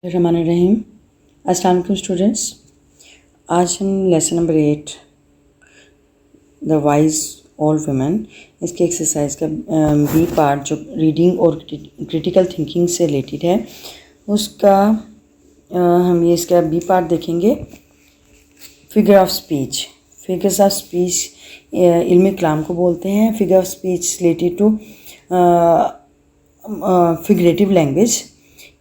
रहीम। अस्सलाम वालेकुम स्टूडेंट्स। आज हम lesson number 8 the wise old women इसके एक्सरसाइज का बी पार्ट जो रीडिंग और क्रिटिकल थिंकिंग से रिलेटेड है उसका हम ये इसका बी पार्ट देखेंगे। Figure of speech. Figures of speech इल्मी कलाम को बोलते हैं। Figure of speech related to figurative language,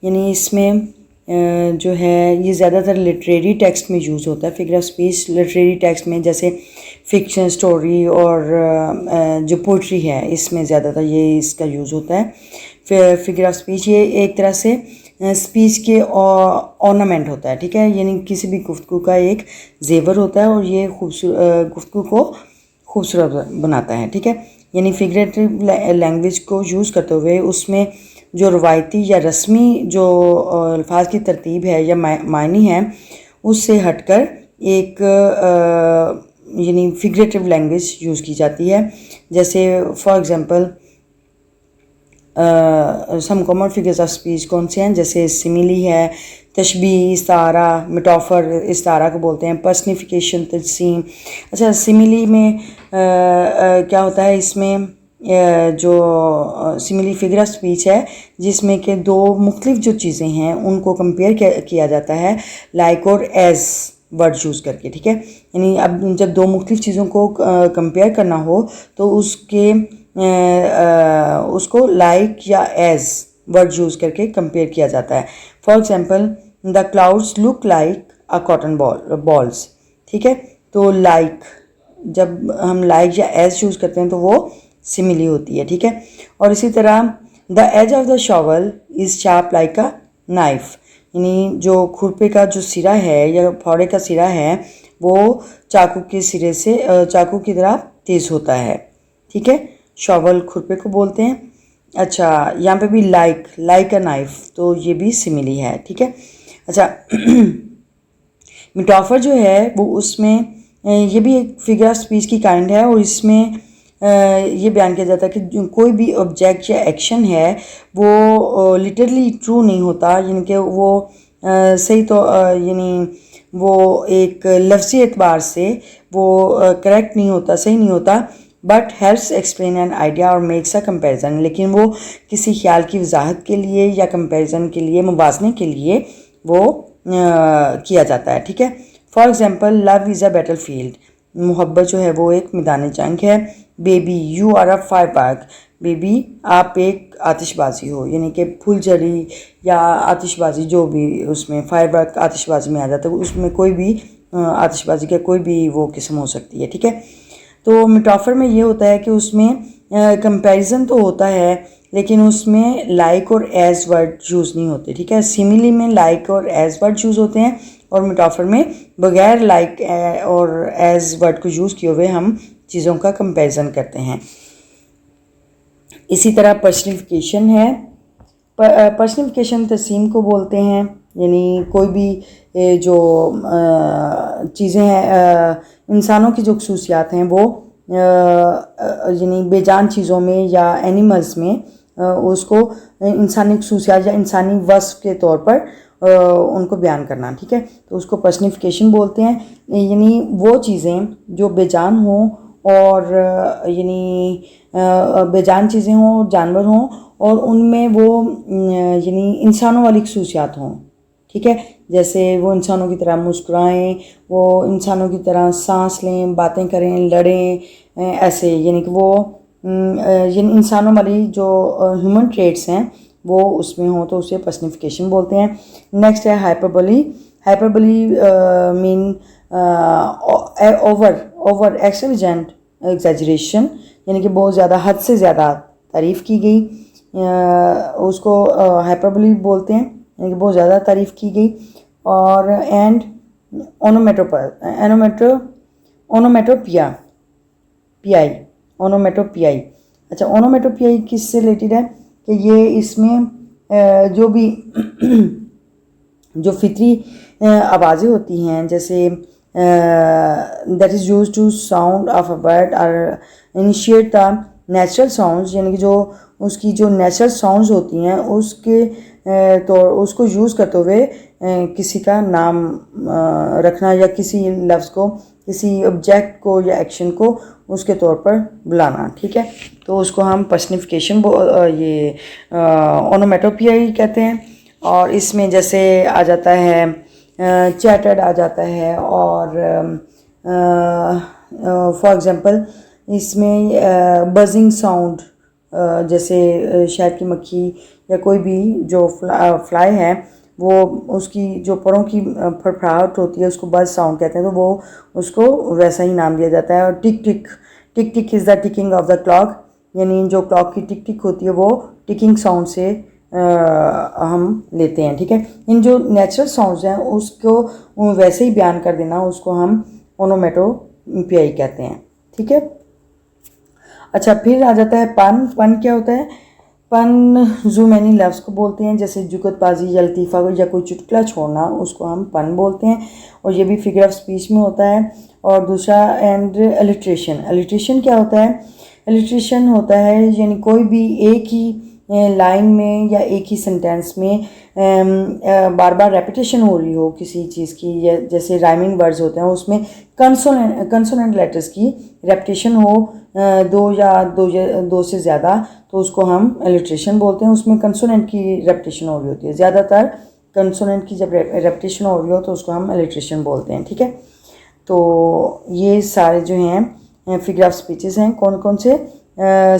यानी इसमें जो है ये ज़्यादातर लिटरेरी टेक्स्ट में यूज़ होता है। Figure of speech literary text में जैसे फिक्शन, स्टोरी और जो पोइट्री है इसमें ज़्यादातर ये इसका यूज़ होता है। फिगर ऑफ स्पीच ये एक तरह से स्पीच के ऑर्नामेंट होता है, ठीक है, यानी किसी भी गुफ्तगू का एक जेवर होता है और ये गुफ्तगू को खूबसूरत बनाता है, ठीक है। यानी फिगरेटिव लैंग्वेज को यूज़ करते हुए उसमें जो रवायती या रस्मी जो अल्फाज की तरतीब है या मायनी है उससे हटकर एक यानी फिगरेटिव लैंग्वेज यूज़ की जाती है। जैसे for example some common figures of speech कौन से हैं, जैसे सिमिली है, तशबीह, इस्तारा, मेटाफर, इस्तारा को बोलते हैं, पर्सनिफिकेशन, तजसीम। अच्छा, सिमिली में क्या होता है, इसमें जो सिमिली फिगर ऑफ स्पीच है जिसमें कि दो मुख्तलिफ जो चीज़ें हैं उनको कंपेयर किया जाता है लाइक और एज वर्ड यूज़ करके, ठीक है। यानी अब जब दो मुख्तलिफ चीज़ों को कंपेयर करना हो तो उसको लाइक या एज वर्ड यूज़ करके कंपेयर किया जाता है। For example the clouds look like a cotton balls, ठीक है। तो लाइक जब हम लाइक या एज यूज़ करते हैं तो वो सिमिली होती है, ठीक है। और इसी तरह the edge of the shovel is sharp like a knife, यानी जो खुरपे का जो सिरा है या फावड़े का सिरा है वो चाकू के सिरे से चाकू की तरह तेज़ होता है, ठीक है। शॉवल खुरपे को बोलते हैं। अच्छा, यहाँ पे भी लाइक अ नाइफ, तो ये भी सिमिली है, ठीक है। अच्छा मेटाफर जो है वो उसमें ये भी एक फिगर ऑफ स्पीच की काइंड है और इसमें ये बयान किया जाता है कि कोई भी ऑब्जेक्ट या एक्शन है वो लिटरली ट्रू नहीं होता, यानी कि वो सही तो यानी वो एक लफ्ज़ी एतबार से वो करेक्ट नहीं होता, सही नहीं होता, but helps explain an idea और मेक्स अ कंपैरिजन, लेकिन वो किसी ख्याल की वजाहत के लिए या कंपैरिजन के लिए, मुवाज़ने के लिए वो किया जाता है, ठीक है। For example love is a battlefield, मोहब्बत जो है वो एक मैदान जंग है। Baby you are a firework, baby आप एक आतिशबाजी हो, यानी कि फुलझड़ी या आतिशबाजी जो भी उसमें फायरवर्क आतिशबाजी में आ जाता है, उसमें कोई भी आतिशबाजी का कोई भी वो किस्म हो सकती है, ठीक है। तो मेटाफर में ये होता है कि उसमें कंपैरिजन तो होता है लेकिन उसमें लाइक और एज वर्ड यूज़ नहीं होते, ठीक है। सिमिली में लाइक और एज वर्ड यूज़ होते हैं और मेटाफर में बगैर लाइक और एज वर्ड को यूज़ किए हुए हम चीज़ों का कंपैरिजन करते हैं। इसी तरह पर्सनिफिकेशन है। पर्सनिफिकेशन तस्सीम को बोलते हैं, यानी कोई भी जो चीज़ें हैं इंसानों की जो खसूसियात हैं वो यानी बेजान चीज़ों में या एनिमल्स में उसको इंसानी खसूसियात या इंसानी वस्फ के तौर पर उनको बयान करना, ठीक है। तो उसको पर्सनिफिकेशन बोलते हैं, यानी वो चीज़ें जो बेजान हों और यानी बेजान चीज़ें हों, जानवर हों और उनमें वो यानी इंसानों वाली खसूसियात हों, ठीक है। जैसे वो इंसानों की तरह मुस्कुराएं, वो इंसानों की तरह सांस लें, बातें करें, लड़ें, ऐसे, यानी कि वो यानी इंसानों वाली जो ह्यूमन ट्रेट्स हैं वो उसमें हो तो उसे पर्सनिफिकेशन बोलते हैं। नेक्स्ट है hyperbole. Hyperbole mean over extravagant exaggeration, यानी कि बहुत ज़्यादा, हद से ज़्यादा तारीफ़ की गई, उसको हाइपरबोली बोलते हैं, यानी कि बहुत ज़्यादा तारीफ़ की गई। और एंड ओनोमेटोपियाई। अच्छा, ओनोमेटोपियाई किससे रिलेटेड है कि ये इसमें जो भी जो फितरी आवाज़ें होती हैं, जैसे that is use to sound of a bird और इनिशिएट द नेचुरल साउंड्स, यानी कि जो उसकी जो नेचुरल साउंड्स होती हैं उसके तो उसको यूज़ करते हुए किसी का नाम रखना या किसी लफ्ज़ को, किसी ऑब्जेक्ट को या एक्शन को उसके तौर पर बुलाना, ठीक है। तो उसको हम पर्सनिफिकेशन ये ओनोमेटोपिया कहते हैं। और इसमें जैसे आ जाता है चैटर्ड आ जाता है, और फॉर एग्ज़ाम्पल इसमें बजिंग साउंड, जैसे शहद की मक्खी या कोई भी जो फ्लाई है वो उसकी जो परों की फड़फड़ाहट होती है उसको बज साउंड कहते हैं, तो वो उसको वैसा ही नाम दिया जाता है। और tick tick, tick tick is the ticking of the clock, यानी जो क्लॉक की टिक टिक होती है वो टिकिंग साउंड से हम लेते हैं, ठीक है। इन जो नेचुरल साउंड्स हैं उसको वैसे ही बयान कर देना, उसको हम ओनोमेटोपियाई कहते हैं, ठीक है। अच्छा, फिर आ जाता है पन। पन क्या होता है? पन जो मैनी लफ्ज़ को बोलते हैं, जैसे जुगतबाजी या लतीफ़ा या कोई चुटकुला छोड़ना, उसको हम पन बोलते हैं, और ये भी फिगर ऑफ स्पीच में होता है। और दूसरा एंड अलिट्रेशन। अलिट्रेशन क्या होता है? अलिट्रेशन होता है यानी कोई भी एक ही लाइन में या एक ही सेंटेंस में बार बार रेपिटेशन हो रही हो किसी चीज़ की, या जैसे राइमिंग वर्ड्स होते हैं उसमें कंसोनेंट लेटर्स की रेपिटेशन हो, दो से ज़्यादा, तो उसको हम अलिट्रेशन बोलते हैं। उसमें कंसोनेंट की रेपिटेशन हो रही होती है, ज़्यादातर कंसोनेंट की जब रेपिटेशन हो रही हो तो उसको हम अलिट्रेशन बोलते हैं, ठीक है। तो ये सारे जो हैं फिगर ऑफ स्पीचेस हैं, कौन कौन से?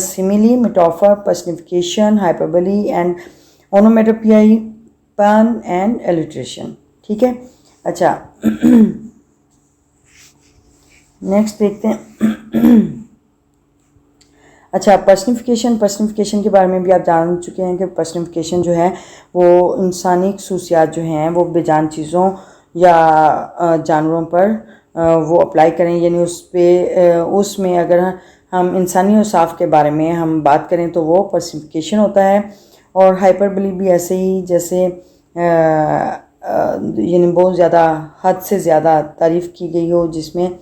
Simile, metaphor, personification, hyperbole and onomatopoeia, pun and alliteration, ठीक है। अच्छा नेक्स्ट देखते हैं। अच्छा, पर्सनिफिकेशन के बारे में भी आप जान चुके हैं कि पर्सनिफिकेशन जो है वो इंसानी खसूसियात जो हैं वो बेजान चीज़ों या जानवरों पर वो अप्लाई करें, यानी उस पे उसमें अगर हम इंसानी औसाफ के बारे में हम बात करें तो वो पर्सनिफिकेशन होता है। और हाइपरबली भी ऐसे ही, जैसे यानी बहुत ज़्यादा, हद से ज़्यादा तारीफ़ की गई हो, जिसमें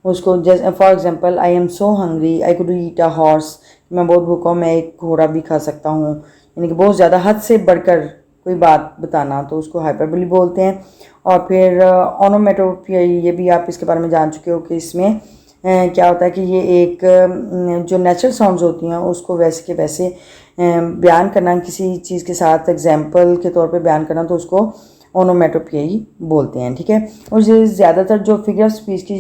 उसको जैसे for example I am so hungry I could eat a horse, मैं बहुत भूखा हूँ, मैं एक घोड़ा भी खा सकता हूँ, यानी कि बहुत ज़्यादा हद से बढ़कर कोई बात बताना, तो उसको हाइपरबली बोलते हैं। और फिर ओनोमेटोपिया, ये भी आप इसके बारे में जान चुके हो कि इसमें क्या होता है कि ये एक जो नेचुरल साउंड्स होती हैं उसको वैसे के वैसे बयान करना, किसी चीज़ के साथ एग्जाम्पल के तौर पे बयान करना, तो उसको ओनोमेटोपियाई बोलते हैं, ठीक है। और ये ज़्यादातर जो फिगर ऑफ स्पीच की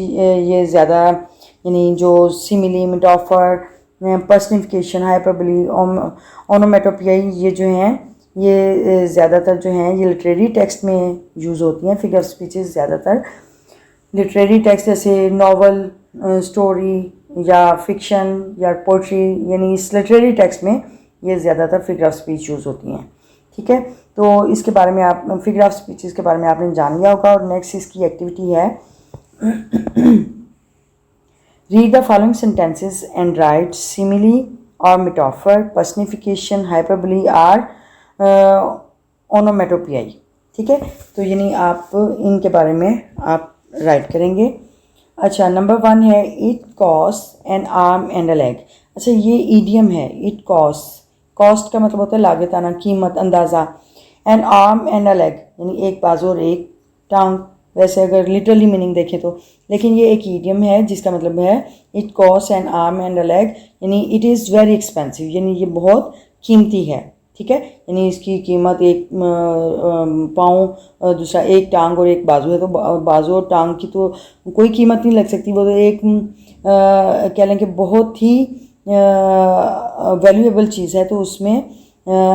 ये ज़्यादा यानी जो सिमिली, मेटाफर, पर्सनिफिकेशन, हाइपरबली, ओनोमेटोपियाई, ये जो हैं ये ज़्यादातर जो हैं ये लिटरेरी टेक्स्ट में यूज़ होती हैं। फिगर ऑफ स्पीचेस ज़्यादातर लिटरेरी टेक्स्ट जैसे नावल, स्टोरी या फिक्शन या पोइट्री, यानी इस लिटरेरी टेक्स्ट में ये ज़्यादातर फिगर ऑफ स्पीच यूज़ होती हैं, ठीक है। तो इसके बारे में आप फिगर ऑफ स्पीचेस के बारे में आपने जान लिया होगा। और नेक्स्ट इसकी एक्टिविटी है read the following sentences and right simile और मेटाफर, पर्सनिफिकेशन, हाइपरबली आर ओनोमेटोपियाई, ठीक है। तो यानी आप इनके बारे में आप राइट करेंगे। अच्छा, नंबर 1 है it cost N arm and a leg. अच्छा, ये ईडियम है, इट कॉस्ट का मतलब होता है लागत आना, कीमत, अंदाज़ा। N arm and a leg यानी एक बाजू और एक टांग, वैसे अगर लिटरली मीनिंग देखें तो, लेकिन ये एक ईडियम है जिसका मतलब है it cost N arm and a leg, यानी इट इज़ वेरी एक्सपेंसिव, यानी ये बहुत कीमती है, ठीक है। यानी इसकी कीमत एक पाँव, दूसरा एक टांग और एक बाजू है, तो बाजू और टांग की तो कोई कीमत नहीं लग सकती, वो तो एक कह लें कि बहुत ही वैल्यूएबल चीज़ है, तो उसमें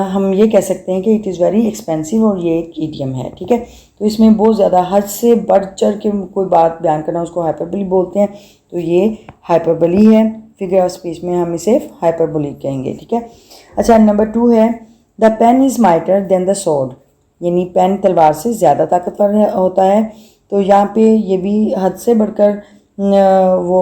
हम ये कह सकते हैं कि इट इज़ वेरी एक्सपेंसिव, और ये एक ईडियम है, ठीक है। तो इसमें बहुत ज़्यादा हद से बढ़ चढ़ के कोई बात बयान करना उसको हाइपरबली बोलते हैं, तो ये हाइपरबली है। फिगर ऑफ स्पीच में हम इसे हाइपरबली कहेंगे, ठीक है। अच्छा, नंबर 2 है the pen is mightier than the sword, यानी पेन तलवार से ज़्यादा ताकतवर होता है। तो यहाँ पे ये भी हद से बढ़कर वो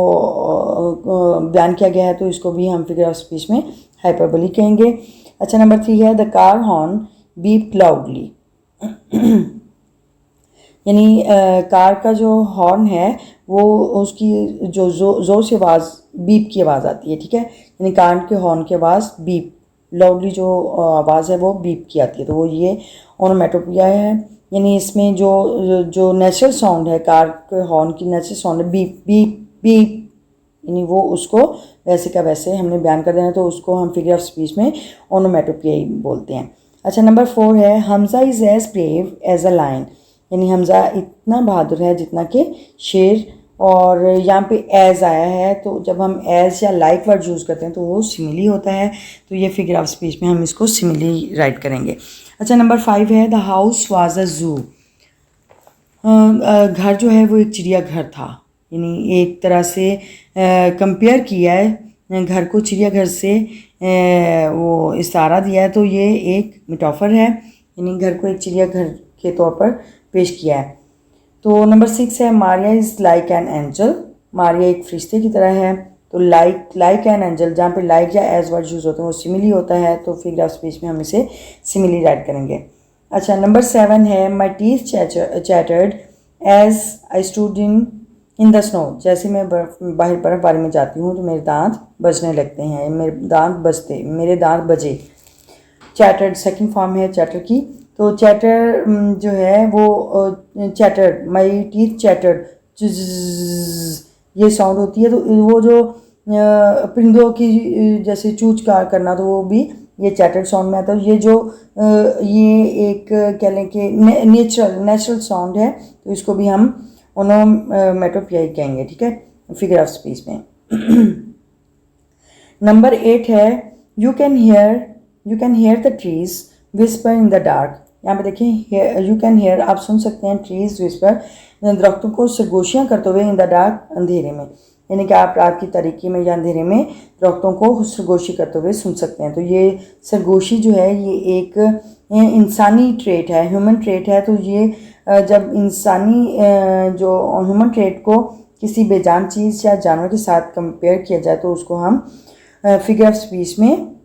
बयान किया गया है, तो इसको भी हम फिगर ऑफ स्पीच में हाइपरबली कहेंगे। अच्छा, नंबर 3 है the car horn beep loudly, यानी कार का जो हॉर्न है वो उसकी जो ज़ोर से आवाज़ बीप की आवाज़ आती है, ठीक है। यानी कार के हॉर्न की आवाज़ बीप लाउडली जो आवाज़ है वो बीप की आती है, तो वो ये ओनोमेटोपिया है। यानी इसमें जो जो नेचुरल साउंड है, कार के हॉर्न की नेचुरल साउंड है बीप बीप बीप, यानी वो उसको वैसे का वैसे हमने बयान कर देना है, तो उसको हम फिगर ऑफ स्पीच में ओनोमेटोपिया ही बोलते हैं। अच्छा, नंबर 4 है Hamza is as brave as a lion, यानी हमज़ा इतना बहादुर है जितना कि शेर। और यहाँ पे एज आया है, तो जब हम एज या लाइक वर्ड यूज़ करते हैं तो वो सिमिली होता है, तो ये फिगर ऑफ स्पीच में हम इसको सिमिली राइट करेंगे। अच्छा, नंबर 5 है द हाउस वाज अ जू, घर जो है वो एक चिड़ियाघर था, यानी एक तरह से कंपेयर किया है घर को चिड़ियाघर से, वो इशारा दिया है, तो ये एक मेटाफर है, यानी घर को एक चिड़ियाघर के तौर पर पेश किया है। तो नंबर 6 है Maria is like an angel, Maria एक फरिश्ते की तरह है। तो लाइक एन एंजल, जहाँ पे लाइक या एज वर्ड यूज़ होते हैं वो सिमिली होता है, तो फिगर ऑफ स्पीच में हम इसे सिमिली राइट करेंगे। अच्छा, नंबर 7 है my teeth chattered as I stood in the snow, जैसे मैं बाहर बर्फबारी में जाती हूँ तो मेरे दांत बजने लगते हैं, मेरे दांत बजे। चैटर्ड सेकंड फॉर्म है चैटर की, तो चैटर जो है वो चैटर, माई टीथ चैटर्ड, ये साउंड होती है। तो वो जो परिंदों की जैसे चूच कार करना, तो वो भी ये चैटर्ड साउंड में आता है। ये जो ये एक कह लें कि नेचुरल साउंड है, तो इसको भी हम ओनोमेटोपिया कहेंगे, ठीक है, फिगर ऑफ स्पीच में। नंबर 8 है you can hear the trees whisper in the dark, यहाँ पे देखिए यू कैन हियर, आप सुन सकते हैं ट्रीज विस्पर, दरख्तों को सरगोशियाँ करते हुए इन द डार्क, अंधेरे में, यानी कि आप रात की तारीकी में या अंधेरे में दरख्तों को सरगोशी करते हुए सुन सकते हैं। तो ये सरगोशी जो है ये एक इंसानी ट्रेट है, ह्यूमन ट्रेट है। तो ये जब इंसानी जो ह्यूमन ट्रेट को किसी बेजान चीज़ या जानवर के साथ कंपेयर किया जाए तो उसको हम फिगर ऑफ स्पीच में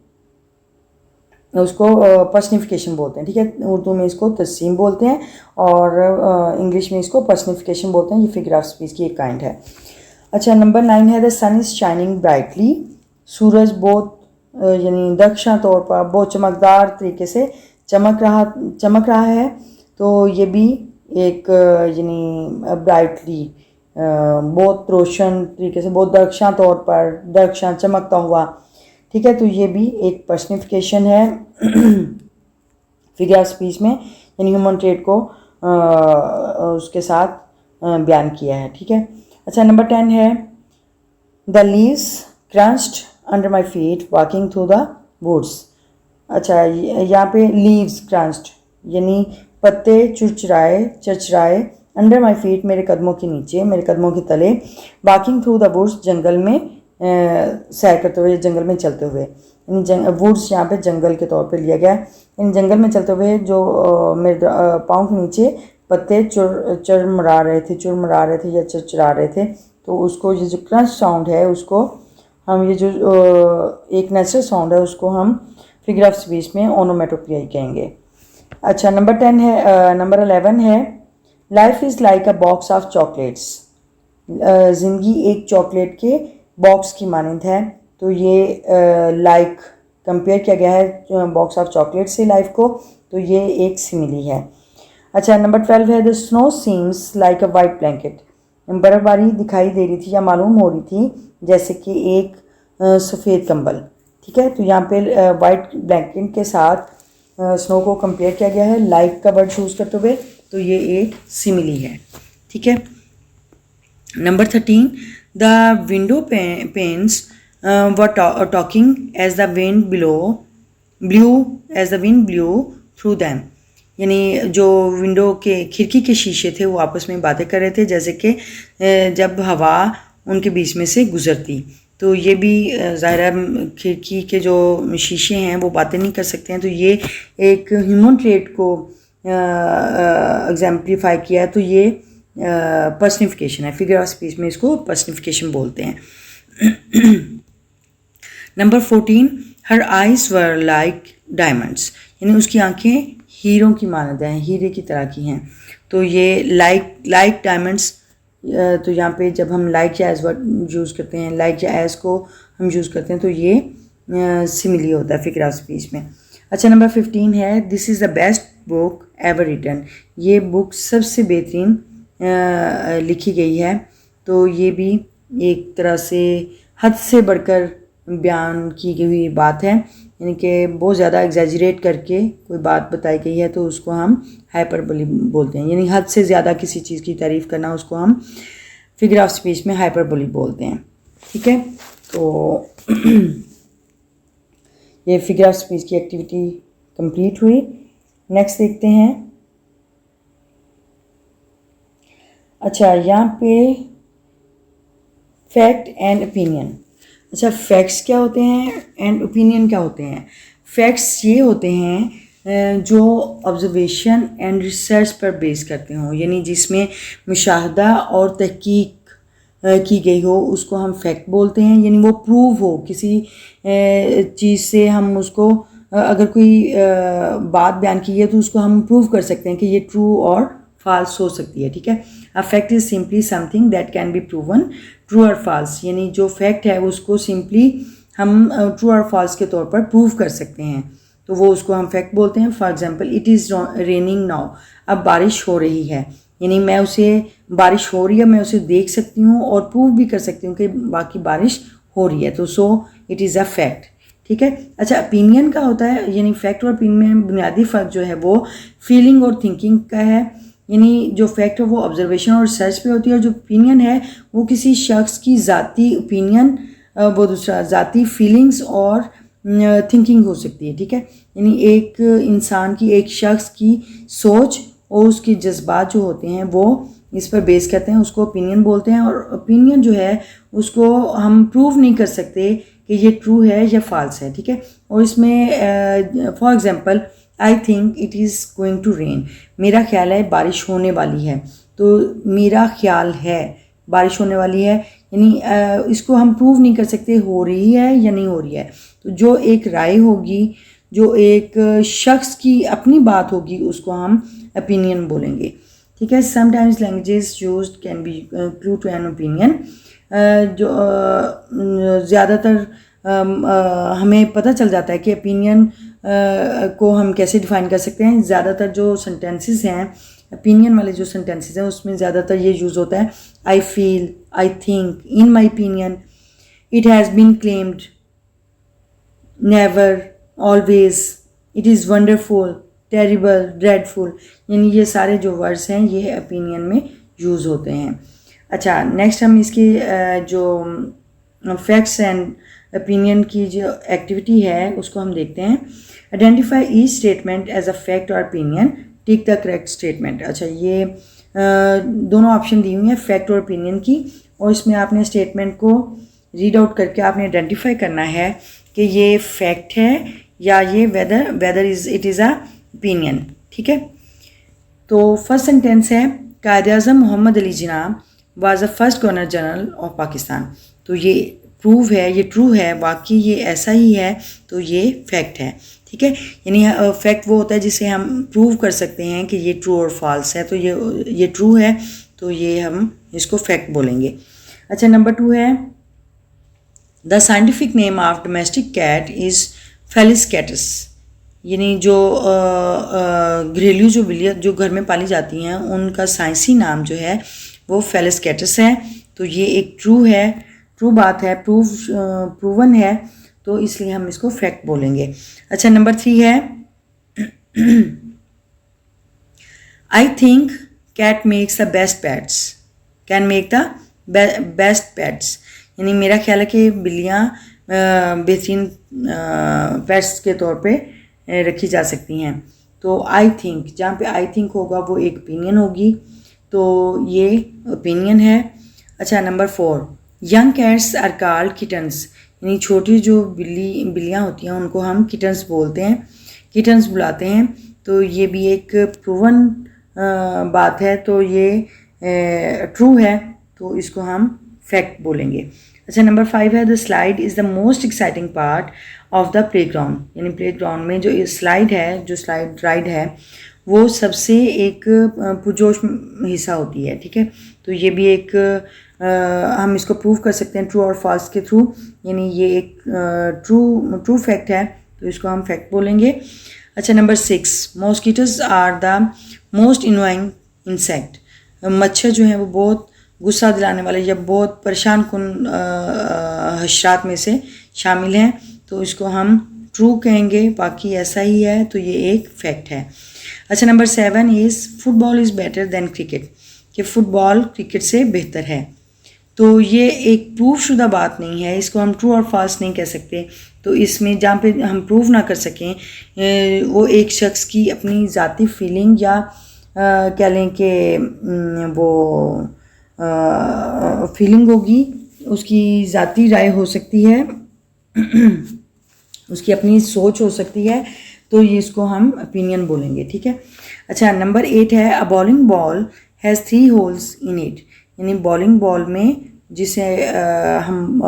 उसको पर्सनिफिकेशन बोलते हैं, ठीक है। उर्दू में इसको तस्सीम बोलते हैं और इंग्लिश में इसको पर्सनिफिकेशन बोलते हैं। ये फिगर ऑफ स्पीच की एक काइंड है। अच्छा, नंबर 9 है the sun is shining brightly, सूरज बहुत यानी दक्षा तौर पर बहुत चमकदार तरीके से चमक रहा है। तो ये भी एक यानी ब्राइटली बहुत रोशन तरीके से, बहुत दक्षा तौर पर, दक्षा चमकता हुआ, ठीक है। तो ये भी एक पर्सनिफिकेशन है फिगर ऑफ स्पीच में, यानी ह्यूमन ट्रेट को उसके साथ बयान किया है, ठीक है। अच्छा, नंबर 10 है the leaves crunched under my feet walking through the woods. अच्छा, यहाँ पे लीव्स क्रंच्ड यानी पत्ते चरचराए अंडर माई फीट, मेरे कदमों के नीचे, मेरे कदमों के तले, वॉकिंग थ्रू द वुड्स, जंगल में सैर करते हुए, जंगल में चलते हुए, यानी वुड्स यहाँ पे जंगल के तौर पे लिया गया है। इन जंगल में चलते हुए जो मेरे पाँव के नीचे पत्ते चुरमुरा रहे थे या चरचरा रहे थे, तो उसको ये जो क्रंच साउंड है उसको हम, ये जो एक नेचुरल साउंड है उसको हम फिगर ऑफ स्पीच में ओनोमेटोपिया कहेंगे। अच्छा, नंबर 11 है life is like a box of chocolates, ज़िंदगी एक चॉकलेट के बॉक्स की मानंद है। तो ये लाइक कंपेयर किया गया है बॉक्स ऑफ चॉकलेट से लाइफ को, तो ये एक सिमिली है। अच्छा, नंबर 12 है the snow seems like a white blanket, बर्फबारी दिखाई दे रही थी या मालूम हो रही थी जैसे कि एक सफ़ेद कंबल, ठीक है। तो यहाँ पे वाइट ब्लैंकेट के साथ स्नो को कंपेयर किया गया है लाइक का वर्ड यूज़ करते हुए, तो ये एक सिमिली है, ठीक है। Number 13 the window panes were talking as the wind blew through them, यानी जो विंडो के खिड़की के शीशे थे वो आपस में बातें कर रहे थे जैसे कि जब हवा उनके बीच में से गुजरती। तो ये भी ज़ाहिर है खिड़की के जो शीशे हैं वो बातें नहीं कर सकते हैं, तो ये एक ह्यूमन ट्रेट को एग्जाम्पलीफाई किया है। तो ये पर्सनिफिकेशन है, फिगर ऑफ स्पीच में इसको पर्सनिफिकेशन बोलते हैं। Number 14 her eyes were like diamonds, यानी उसकी आंखें हीरों की मानद हैं, हीरे की तरह की हैं। तो ये लाइक डायमंड्स, तो यहाँ पे जब हम लाइक या एज वर्ड यूज़ करते हैं, लाइक या एज को हम यूज़ करते हैं, तो ये सिमिली होता है फिगर ऑफ स्पीच में। अच्छा, नंबर 15 है this is the best book ever written. ये बुक सबसे बेहतरीन लिखी गई है। तो ये भी एक तरह से हद से बढ़कर बयान की गई हुई बात है, यानी कि बहुत ज़्यादा एग्जैजरेट करके कोई बात बताई गई है तो उसको हम हाइपरबोली बोलते हैं, यानी हद से ज़्यादा किसी चीज़ की तारीफ़ करना उसको हम फिगर ऑफ स्पीच में हाइपरबोली बोलते हैं। ठीक है, तो ये फिगर ऑफ स्पीच की एक्टिविटी कंप्लीट हुई। नेक्स्ट देखते हैं। अच्छा, यहाँ पे फैक्ट एंड ओपिनियन। अच्छा, फैक्ट्स क्या होते हैं एंड ओपिनियन क्या होते हैं? फैक्ट्स ये होते हैं जो ऑब्जर्वेशन एंड रिसर्च पर बेस करते हों, यानी जिसमें मुशाहदा और तहकीक की गई हो उसको हम फैक्ट बोलते हैं। यानी वो प्रूव हो किसी चीज़ से, हम उसको अगर कोई बात बयान की है तो उसको हम प्रूव कर सकते हैं कि ये ट्रू और फॉल्स हो सकती है। ठीक है, a fact is simply something that can be proven true और फॉल्स, यानी जो फैक्ट है उसको सिंपली हम ट्रू और फॉल्स के तौर पर प्रूव कर सकते हैं, तो वो उसको हम फैक्ट बोलते हैं। For example, it is raining now, अब बारिश हो रही है, यानी मैं उसे बारिश हो रही है मैं उसे देख सकती हूँ और प्रूव भी कर सकती हूँ कि बाकी बारिश हो रही है, तो so it is a fact. ठीक है। अच्छा, ओपिनियन का होता है, यानी फैक्ट और ओपिनियन में बुनियादी फ़र्क जो है वो फीलिंग और थिंकिंग का है। यानी जो फैक्ट है वो ऑब्जर्वेशन और रिसर्च पे होती है, और जो ओपिनियन है वो किसी शख्स की ज़ाती ओपिनियन, वो दूसरा ज़ाती फीलिंग्स और थिंकिंग हो सकती है। ठीक है, यानी एक इंसान की, एक शख्स की सोच और उसके जज्बात जो होते हैं वो इस पर बेस करते हैं, उसको ओपिनियन बोलते हैं। और ओपिनियन जो है उसको हम प्रूव नहीं कर सकते कि ये ट्रू है या फॉल्स है। ठीक है, और इसमें for example, I think it is going to rain, मेरा ख्याल है बारिश होने वाली है, तो मेरा ख्याल है बारिश होने वाली है, यानी इसको हम प्रूव नहीं कर सकते हो रही है या नहीं हो रही है। तो जो एक राय होगी, जो एक शख्स की अपनी बात होगी, उसको हम ओपिनियन बोलेंगे। ठीक है, sometimes languages used can be clue to an opinion. जो ज़्यादातर हमें पता चल जाता है कि ओपिनियन को हम कैसे डिफ़ाइन कर सकते हैं। ज़्यादातर जो सेंटेंसेस हैं, ओपिनियन वाले जो सेंटेंसेस हैं, उसमें ज़्यादातर ये यूज़ होता है I feel, I think, in my opinion, it has been claimed, never, always, it is wonderful, terrible, dreadful, यानी ये सारे जो वर्ड्स हैं ये ओपिनियन में यूज़ होते हैं। अच्छा, नेक्स्ट हम इसकी जो फैक्ट्स एंड ओपिनियन की जो एक्टिविटी है उसको हम देखते हैं। Identify each statement as a fact और opinion, tick the correct statement. अच्छा, ये दोनों ऑप्शन दी हुई हैं फैक्ट और ओपिनियन की, और इसमें आपने स्टेटमेंट को रीड आउट करके आपने आइडेंटिफाई करना है कि ये फैक्ट है या ये whether it is a opinion. ठीक है, तो फर्स्ट सेंटेंस है Quaid-e-Azam Mohammad Ali Jinnah was the first governor general of Pakistan. तो ये प्रूव है, ये ट्रू है, वाकई ये ऐसा ही है, तो ये फैक्ट है। ठीक है, यानी फैक्ट वो होता है जिसे हम प्रूव कर सकते हैं कि ये ट्रू और फॉल्स है, तो ये ट्रू है, तो ये हम इसको फैक्ट बोलेंगे। अच्छा, नंबर 2 है the scientific name of domestic cat is felis catus, यानी जो घरेलू जो बिल्लियाँ जो घर में पाली जाती हैं उनका साइंसी नाम जो है वो फेलिस कैटस है। तो ये एक ट्रू बात है, प्रूवन है, तो इसलिए हम इसको फैक्ट बोलेंगे। अच्छा, नंबर 3 है I think cat makes the best pets, can make the best pets, यानी मेरा ख्याल है कि बिल्लियाँ बेहतरीन पेट्स के तौर पे रखी जा सकती हैं। तो आई थिंक, जहाँ पे आई थिंक होगा वो एक ओपिनियन होगी, तो ये ओपिनियन है। अच्छा, number 4 young cats are called kittens, यानी छोटी जो बिल्लियाँ होती हैं उनको हम किटन्स बोलते हैं, किटन्स बुलाते हैं। तो ये भी एक प्रूवन बात है, तो ये ट्रू है, तो इसको हम फैक्ट बोलेंगे। अच्छा, नंबर 5 है the slide is the most exciting part of the playground, यानी प्लेग्राउंड में जो स्लाइड है, जो स्लाइड राइड है, वो सबसे एक पुरजोश हिस्सा होती है। ठीक है, तो ये भी एक हम इसको प्रूव कर सकते हैं ट्रू और फॉल्स के थ्रू, यानी ये एक ट्रू फैक्ट है, तो इसको हम फैक्ट बोलेंगे। अच्छा, number 6, mosquitoes are the most annoying insect. मच्छर जो है वो बहुत गुस्सा दिलाने वाले या बहुत परेशान कुन हशरात में से शामिल हैं, तो इसको हम ट्रू कहेंगे, बाकी ऐसा ही है, तो ये एक फैक्ट है। अच्छा, number 7 is football is better than cricket, कि फुटबॉल क्रिकेट से बेहतर है। तो ये एक प्रूफ शुदा बात नहीं है, इसको हम ट्रू और फॉल्स नहीं कह सकते। तो इसमें जहाँ पे हम प्रूव ना कर सकें, वो एक शख्स की अपनी ज़ाती फीलिंग या कह लें कि वो फीलिंग होगी, उसकी ज़ाती राय हो सकती है, उसकी अपनी सोच हो सकती है, तो ये इसको हम ओपिनियन बोलेंगे, ठीक है। अच्छा, नंबर 8 है, अ bowling ball has 3 holes in it, यानी बॉलिंग बॉल में जिसे हम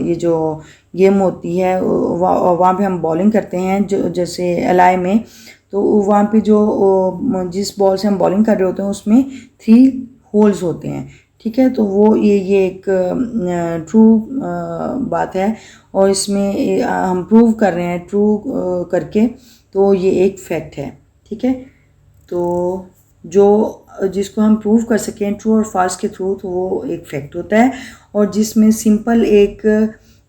ये जो गेम होती है वहाँ पे हम बॉलिंग करते हैं, जो जैसे एलआई में, तो वहाँ पे जो जिस बॉल से हम बॉलिंग कर रहे होते हैं उसमें 3 होल्स होते हैं, ठीक है। तो वो ये एक ट्रू बात है, और इसमें हम प्रूव कर रहे हैं ट्रू करके, तो ये एक फैक्ट है, ठीक है। तो जो जिसको हम प्रूव कर सकें ट्रू और फॉल्स के थ्रू, तो वो एक फैक्ट होता है, और जिसमें सिंपल एक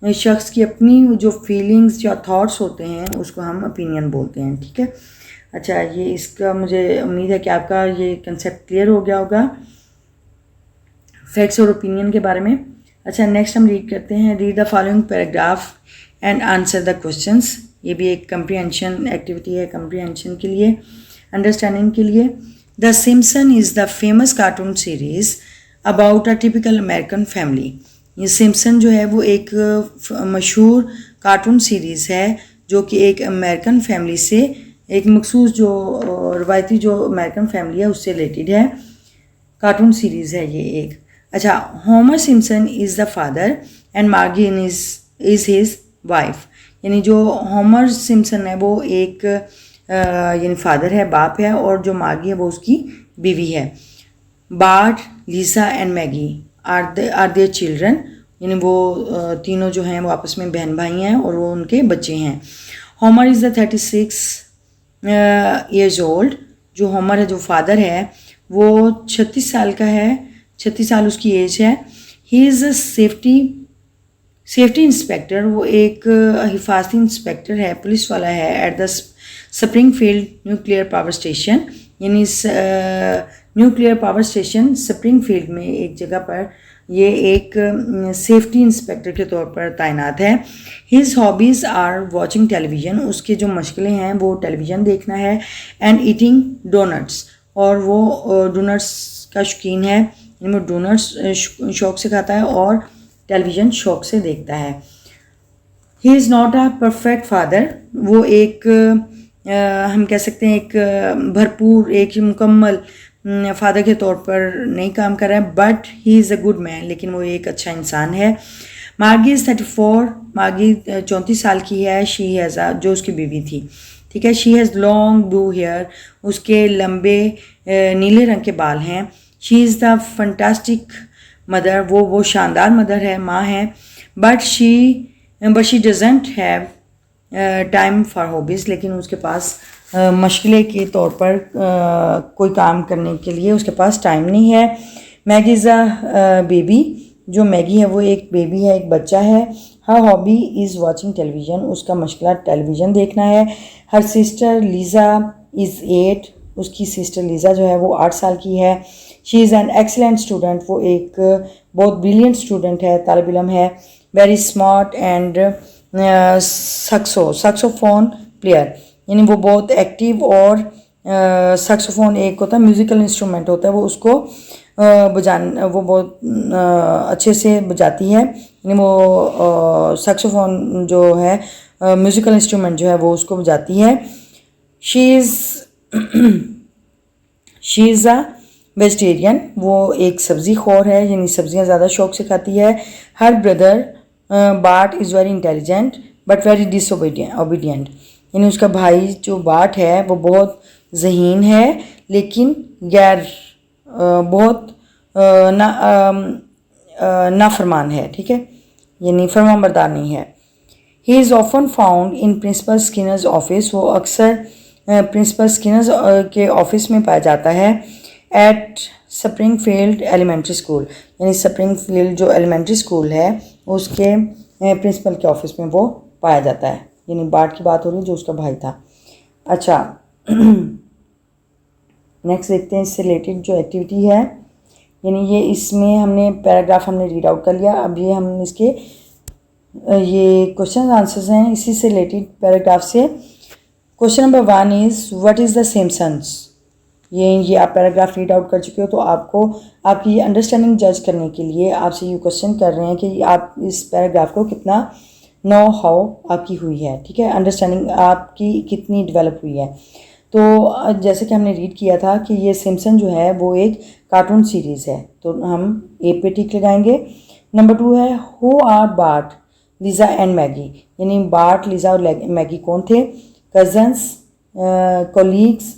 शख्स की अपनी जो फीलिंग्स या थॉट्स होते हैं उसको हम ओपिनियन बोलते हैं, ठीक है। अच्छा, ये इसका मुझे उम्मीद है कि आपका ये कंसेप्ट क्लियर हो गया होगा फैक्ट्स और ओपिनियन के बारे में। अच्छा, नेक्स्ट हम रीड करते हैं, read the following paragraph and answer the questions. ये भी एक कंप्रीहेंशन एक्टिविटी है, कंप्रीहेंशन के लिए, अंडरस्टैंडिंग के लिए। The Simpson is the famous cartoon series about a typical American family. ये सिम्पसन जो है वो एक मशहूर कार्टून सीरीज़ है जो कि एक अमेरिकन फैमिली से, एक मखसूस जो रवायती जो अमेरिकन फैमिली है उससे रिलेटेड है, कार्टून सीरीज़ है ये एक। अच्छा, Homer Simpson is the father and मार्गी इज़ हिज वाइफ, यानी जो होमर सिम्पसन है वो एक यानी फादर है, बाप है, और जो मार्गी है वो उसकी बीवी है। Bart, Lisa and Maggie are their children, यानी वो तीनों जो हैं वो आपस में बहन भाई हैं और वो उनके बच्चे हैं। Homer is the 36 years old, जो होमर है जो फादर है वो 36 साल का है, 36 साल उसकी एज है। He is a safety inspector, वो एक हिफाजती इंस्पेक्टर है, पुलिस वाला है, at the Springfield nuclear power station, यानी न्यूक्लियर पावर स्टेशन स्प्रिंगफील्ड में एक जगह पर ये एक सेफ्टी इंस्पेक्टर के तौर पर तैनात है। His hobbies are watching television, उसके जो मशगलें हैं वो टेलीविज़न देखना है, एंड ईटिंग डोनट्स, और वो डोनट्स का शौकीन है, यानी वो डोनट्स शौक से खाता है और टेलीविज़न शौक से देखता है। He is not a perfect father, वो एक हम कह सकते हैं एक भरपूर, एक मुकम्मल फादर के तौर पर नहीं काम कर रहा है, but he is a good man, लेकिन वो एक अच्छा इंसान है। मार्गी इज़ 34, मार्गी 34 साल की है। शी हैज़ जो उसकी बीवी थी, ठीक है। She has long blue hair, उसके लंबे नीले रंग के बाल हैं। She is the fantastic mother, वो शानदार मदर है, माँ है। But she doesn't have time for hobbies, लेकिन उसके पास मशगले के तौर पर कोई काम करने के लिए उसके पास टाइम नहीं है। मैगी इज़ अ बेबी, जो मैगी है वो एक बेबी है, एक बच्चा है। हर हॉबी इज़ वॉचिंग टेलीविज़न, उसका मशगला टेलीविज़न देखना है। हर सिस्टर लीज़ा इज़ 8, उसकी सिस्टर लीज़ा जो है वो 8 साल की है। She is an excellent student, वो एक बहुत ब्रिलियंट स्टूडेंट है, तालिब इल्म है। Very smart and saxophone player, यानी वो बहुत एक्टिव, और सक्सोफोन एक होता है म्यूज़िकल इंस्ट्रूमेंट होता है, वो उसको वो बहुत अच्छे से बजाती है, यानी वो सक्सोफोन जो है म्यूज़िकल इंस्ट्रूमेंट जो है वो उसको बजाती है। शी इज़ अ वेजिटेरियन, वो एक सब्ज़ी खौर है, यानी सब्ज़ियाँ ज़्यादा शौक से खाती है। Her brother BART is very intelligent but very disobedient, यानी उसका भाई जो बार्ट है वो बहुत ज़हीन है, लेकिन बहुत नाफरमान है, ठीक है, यानी फरमाबरदार नहीं है। He is often found in principle Skinner's office, वो अक्सर प्रिंसिपल स्किनर्स के ऑफिस में पाया जाता है। एट स्प्रिंगफील्ड एलिमेंट्री स्कूल, यानी स्प्रिंगफील्ड जो एलिमेंट्री स्कूल है उसके प्रिंसिपल के ऑफिस में वो पाया जाता है, यानी बार्ट की बात हो रही है जो उसका भाई था। अच्छा नेक्स्ट देखते हैं इससे रिलेटेड जो एक्टिविटी है, यानी ये इसमें हमने पैराग्राफ हमने रीड आउट कर लिया। अब ये हम इसके ये क्वेश्चन आंसर्स हैं इसी से रिलेटेड पैराग्राफ से। Question number 1 is what is the Simpsons. ये आप पैराग्राफ रीड आउट कर चुके हो, तो आपको आपकी अंडरस्टैंडिंग जज करने के लिए आपसे ये क्वेश्चन कर रहे हैं कि आप इस पैराग्राफ को कितना नो हाउ आपकी हुई है, ठीक है, अंडरस्टैंडिंग आपकी कितनी डेवलप हुई है। तो जैसे कि हमने रीड किया था कि ये सिम्पसन जो है वो एक कार्टून सीरीज़ है, तो हम ए पे टिक लगाएंगे। नंबर 2 है who are Bart, Lisa and Maggie, यानी बार्ट, लीज़ा और मैगी कौन थे? Cousins, colleagues,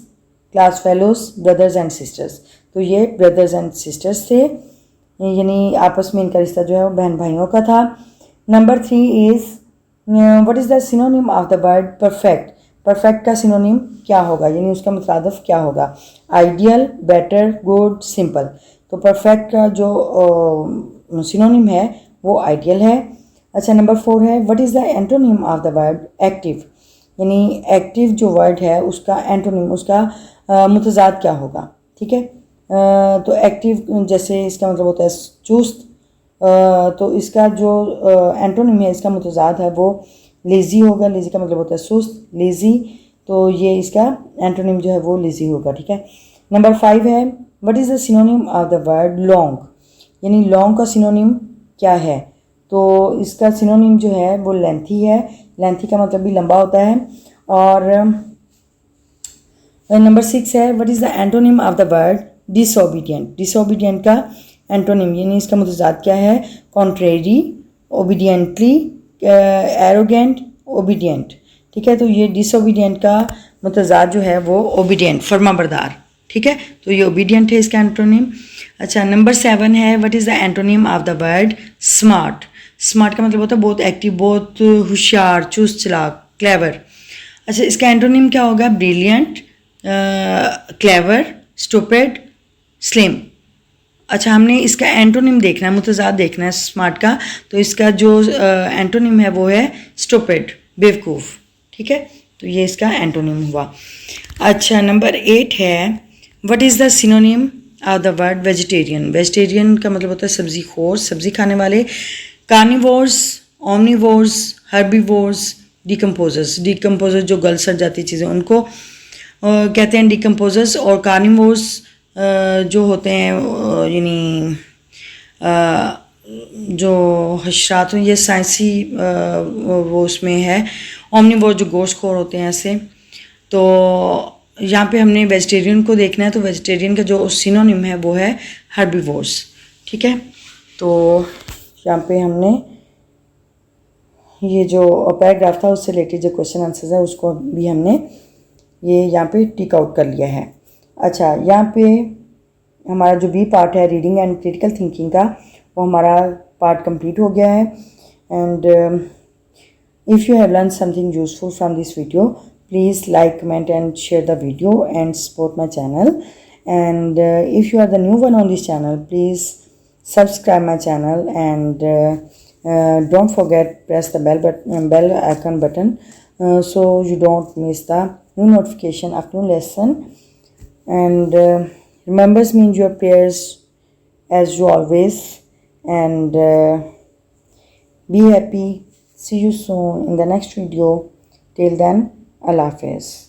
class fellows, brothers and sisters. तो ये ब्रदर्स एंड सिस्टर्स थे, यानी आपस में इनका रिश्ता जो है वो बहन भाइयों का था। Number 3 is what is the synonym of the word perfect. Perfect का सिनोनिम क्या होगा, यानी उसका मुतरादिफ क्या होगा? Ideal, better, good, simple. तो परफेक्ट का जो सिनोनिम है वो आइडियल है। अच्छा नंबर 4 है what is the antonym of the word active, यानी एक्टिव जो वर्ड है उसका एंटोनिम, उसका मुतजाद क्या होगा, ठीक है। तो एक्टिव जैसे इसका मतलब होता है चुस्त, तो इसका जो एंटोनिम है, इसका मुतजाद है वो लेज़ी होगा। लेज़ी का मतलब होता है सुस्त, लेज़ी, तो ये इसका एंटोनिम जो है वो लेज़ी होगा, ठीक है। नंबर 5 है what is the synonym of the word long, यानी लॉन्ग का सिनोनिम क्या है? तो इसका सिनोनिम जो है वो लेंथी है। लेंथी का मतलब भी लंबा होता है। और नंबर 6 है what is the antonym of the word disobedient. Disobedient का एंटोनिम यानी इसका मुतजाद क्या है? कॉन्ट्रेरी, ओबीडियंटली, एरोगेंट, ओबीडियंट, ठीक है। तो ये डिसओबीडियंट का मुतजाद जो है वो ओबीडियंट, फर्माबरदार, ठीक है। तो ये ओबीडियंट है इसका एंटोनिम। अच्छा नंबर 7 है what is the antonym of the word smart. Smart का मतलब होता है बहुत एक्टिव, बहुत होशियार, चुस्त चालाक, क्लेवर। अच्छा इसका एंटोनिम क्या होगा? Brilliant, clever, stupid, slim. अच्छा हमने इसका एंटोनिम देखना है, मुतजाद देखना है स्मार्ट का, तो इसका जो एंटोनिम है वो है स्टूपिड, बेवकूफ़, ठीक है। तो ये इसका एंटोनिम हुआ। अच्छा नंबर 8 है what is the synonym of the word vegetarian. Vegetarian का मतलब होता है सब्ज़ी खोर, सब्ज़ी खाने वाले। Carnivores, omnivores, herbivores, decomposers. Decomposers जो गल सड़ जाती चीज़ें उनको कहते हैं डिकम्पोजर्स। और कार्निवोर्स जो होते हैं यानी जो हशरात हैं, ये साइंसी वो उसमें है। ओमनिवोर जो गोश्तखोर होते हैं ऐसे। तो यहाँ पे हमने वेजिटेरियन को देखना है, तो वेजिटेरियन का जो सिनोनिम है वो है हर्बीवोर्स, ठीक है। तो यहाँ पे हमने ये जो पैराग्राफ था उससे रिलेटेड जो क्वेश्चन आंसर्स है उसको भी हमने ये यहाँ पे टिक आउट कर लिया है। अच्छा यहाँ पे हमारा जो बी पार्ट है रीडिंग एंड क्रिटिकल थिंकिंग का, वो हमारा पार्ट कंप्लीट हो गया है। And if you have learn something useful from this video, please like, comment and share the video and support my channel. And if you are the new one on this channel, please subscribe my channel, and don't forget press the bell icon button so you don't miss the new notification of new lesson. And remembers me in your prayers as you always, and be happy. See you soon in the next video. Till then, Allah Hafiz.